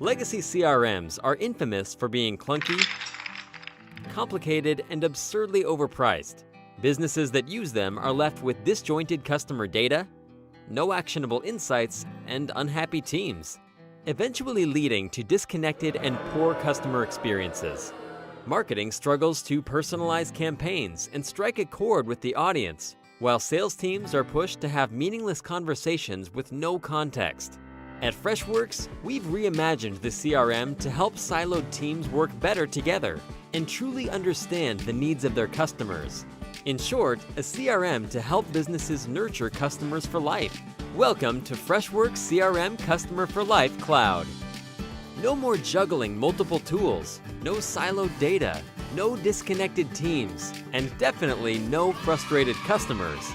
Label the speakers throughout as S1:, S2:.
S1: Legacy CRMs are infamous for being clunky, complicated, and absurdly overpriced. Businesses that use them are left with disjointed customer data, no actionable insights, and unhappy teams, eventually leading to disconnected and poor customer experiences. Marketing struggles to personalize campaigns and strike a chord with the audience, while sales teams are pushed to have meaningless conversations with no context. At Freshworks, we've reimagined the CRM to help siloed teams work better together and truly understand the needs of their customers. In short, a CRM to help businesses nurture customers for life. Welcome to Freshworks CRM Customer for Life Cloud. No more juggling multiple tools, no siloed data, no disconnected teams, and definitely no frustrated customers.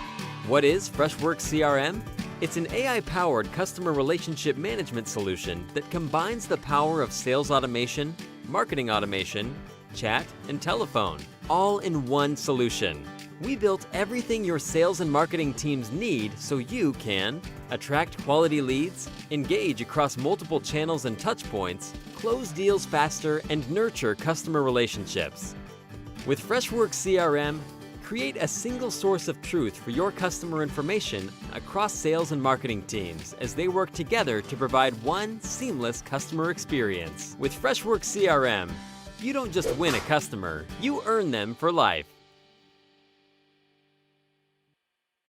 S1: What is Freshworks CRM? It's an AI-powered customer relationship management solution that combines the power of sales automation, marketing automation, chat, and telephone, all in one solution. We built everything your sales and marketing teams need so you can attract quality leads, engage across multiple channels and touchpoints, close deals faster, and nurture customer relationships. With Freshworks CRM, create a single source of truth for your customer information across sales and marketing teams as they work together to provide one seamless customer experience. With Freshworks CRM, you don't just win a customer, you earn them for life.